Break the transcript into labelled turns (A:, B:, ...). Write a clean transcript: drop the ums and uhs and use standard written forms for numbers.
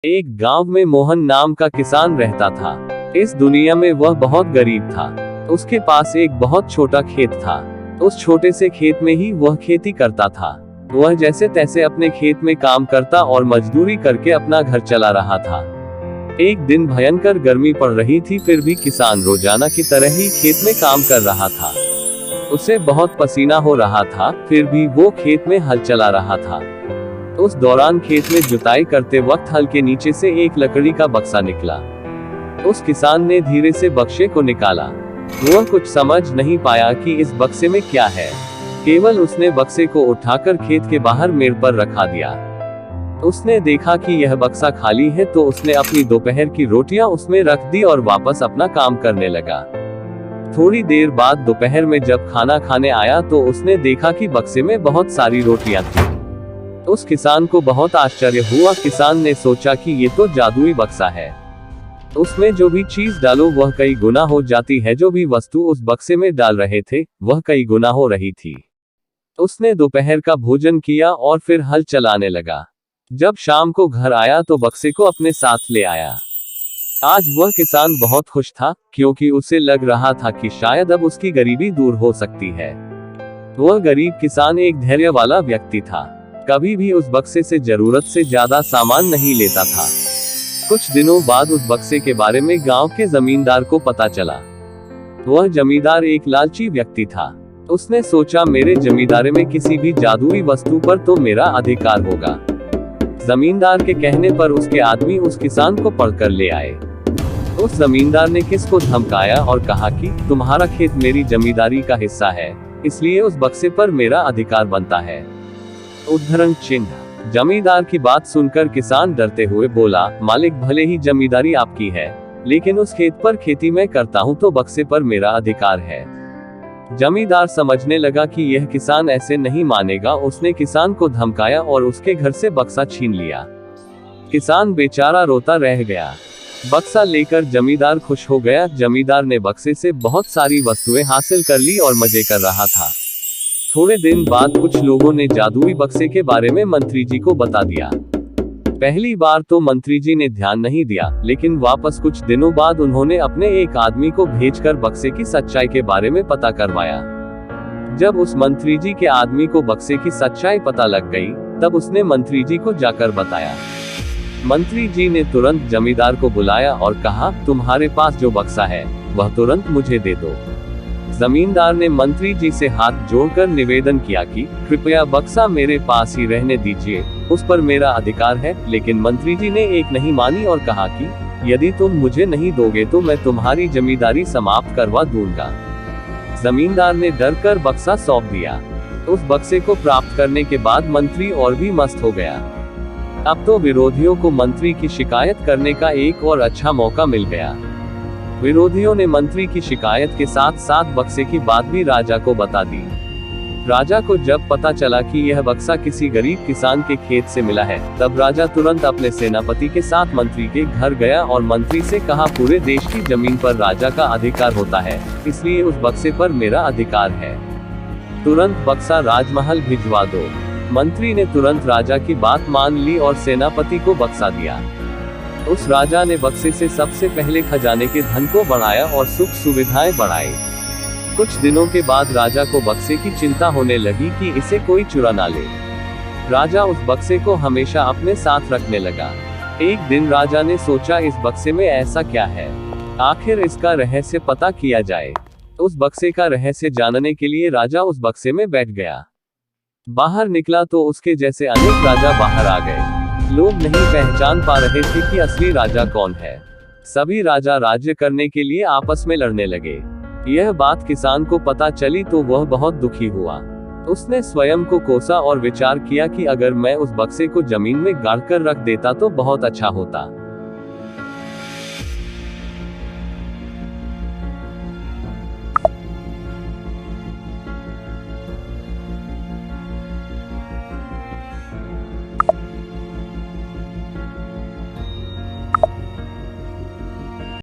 A: एक गांव में मोहन नाम का किसान रहता था। इस दुनिया में वह बहुत गरीब था। उसके पास एक बहुत छोटा खेत था। उस छोटे से खेत में ही वह खेती करता था। वह जैसे तैसे अपने खेत में काम करता और मजदूरी करके अपना घर चला रहा था। एक दिन भयंकर गर्मी पड़ रही थी, फिर भी किसान रोजाना की तरह ही खेत में काम कर रहा था। उसे बहुत पसीना हो रहा था, फिर भी वो खेत में हल चला रहा था। उस दौरान खेत में जुताई करते वक्त हल के नीचे से एक लकड़ी का बक्सा निकला। उस किसान ने धीरे से बक्से को निकाला। वह कुछ समझ नहीं पाया कि इस बक्से में क्या है। केवल उसने बक्से को उठाकर खेत के बाहर मेड़ पर रखा दिया। उसने देखा कि यह बक्सा खाली है, तो उसने अपनी दोपहर की रोटियां उसमें रख दी और वापस अपना काम करने लगा। थोड़ी देर बाद दोपहर में जब खाना खाने आया तो उसने देखा कि बक्से में बहुत सारी रोटियां थी। उस किसान को बहुत आश्चर्य हुआ। किसान ने सोचा कि ये तो जादुई बक्सा है। उसमें जो भी चीज डालो वह कई गुना हो जाती है। जो भी वस्तु उस बक्से में डाल रहे थे वह कई गुना हो रही थी। उसने दोपहर का भोजन किया और फिर हल चलाने लगा। जब शाम को घर आया तो बक्से को अपने साथ ले आया। आज वह किसान बहुत खुश था, क्योंकि उसे लग रहा था कि शायद अब उसकी गरीबी दूर हो सकती है। वह गरीब किसान एक धैर्य वाला व्यक्ति था। कभी भी उस बक्से से जरूरत से ज्यादा सामान नहीं लेता था। कुछ दिनों बाद उस बक्से के बारे में गांव के जमींदार को पता चला। वह जमींदार एक लालची व्यक्ति था। उसने सोचा, मेरे जमींदारी में किसी भी जादुई वस्तु पर तो मेरा अधिकार होगा। जमींदार के कहने पर उसके आदमी उस किसान को पकड़कर ले आए। उस जमींदार ने किसको धमकाया और कहा कि तुम्हारा खेत मेरी जमींदारी का हिस्सा है, इसलिए उस बक्से पर मेरा अधिकार बनता है। उद्धरण चिन्ह। जमींदार की बात सुनकर किसान डरते हुए बोला, मालिक, भले ही जमींदारी आपकी है, लेकिन उस खेत पर खेती मैं करता हूँ तो बक्से पर मेरा अधिकार है। जमींदार समझने लगा कि यह किसान ऐसे नहीं मानेगा। उसने किसान को धमकाया और उसके घर से बक्सा छीन लिया। किसान बेचारा रोता रह गया। बक्सा लेकर जमींदार खुश हो गया। जमींदार ने बक्से से बहुत सारी वस्तुएं हासिल कर ली और मजे कर रहा था। थोड़े दिन बाद कुछ लोगों ने जादुई बक्से के बारे में मंत्री जी को बता दिया। पहली बार तो मंत्री जी ने ध्यान नहीं दिया, लेकिन वापस कुछ दिनों बाद उन्होंने अपने एक आदमी को भेजकर बक्से की सच्चाई के बारे में पता करवाया। जब उस मंत्री जी के आदमी को बक्से की सच्चाई पता लग गई, तब उसने मंत्री जी को जाकर बताया। मंत्री जी ने तुरंत जमींदार को बुलाया और कहा, तुम्हारे पास जो बक्सा है वह तुरंत मुझे दे दो। जमींदार ने मंत्री जी से हाथ जोड़कर निवेदन किया कि कृपया बक्सा मेरे पास ही रहने दीजिए, उस पर मेरा अधिकार है। लेकिन मंत्री जी ने एक नहीं मानी और कहा कि यदि तुम मुझे नहीं दोगे तो मैं तुम्हारी जमींदारी समाप्त करवा दूंगा। जमींदार ने डरकर बक्सा सौंप दिया। उस बक्से को प्राप्त करने के बाद मंत्री और भी मस्त हो गया। अब तो विरोधियों को मंत्री की शिकायत करने का एक और अच्छा मौका मिल गया। विरोधियों ने मंत्री की शिकायत के साथ साथ बक्से की बात भी राजा को बता दी। राजा को जब पता चला कि यह बक्सा किसी गरीब किसान के खेत से मिला है, तब राजा तुरंत अपने सेनापति के साथ मंत्री के घर गया और मंत्री से कहा, पूरे देश की जमीन पर राजा का अधिकार होता है, इसलिए उस बक्से पर मेरा अधिकार है। तुरंत बक्सा राजमहल भिजवा दो। मंत्री ने तुरंत राजा की बात मान ली और सेनापति को बक्सा दिया। उस राजा ने बक्से से सबसे पहले खजाने के धन को बढ़ाया और सुख सुविधाएं बढ़ाई। कुछ दिनों के बाद राजा को बक्से की चिंता होने लगी कि इसे कोई चुरा ना ले। राजा उस बक्से को हमेशा अपने साथ रखने लगा। एक दिन राजा ने सोचा, इस बक्से में ऐसा क्या है, आखिर इसका रहस्य पता किया जाए। उस बक्से का रहस्य जानने के लिए राजा उस बक्से में बैठ गया। बाहर निकला तो उसके जैसे अनेक राजा बाहर आ गए। लोग नहीं पहचान पा रहे थे कि असली राजा कौन है। सभी राजा राज्य करने के लिए आपस में लड़ने लगे। यह बात किसान को पता चली तो वह बहुत दुखी हुआ। उसने स्वयं को कोसा और विचार किया कि अगर मैं उस बक्से को जमीन में गाड़कर रख देता तो बहुत अच्छा होता।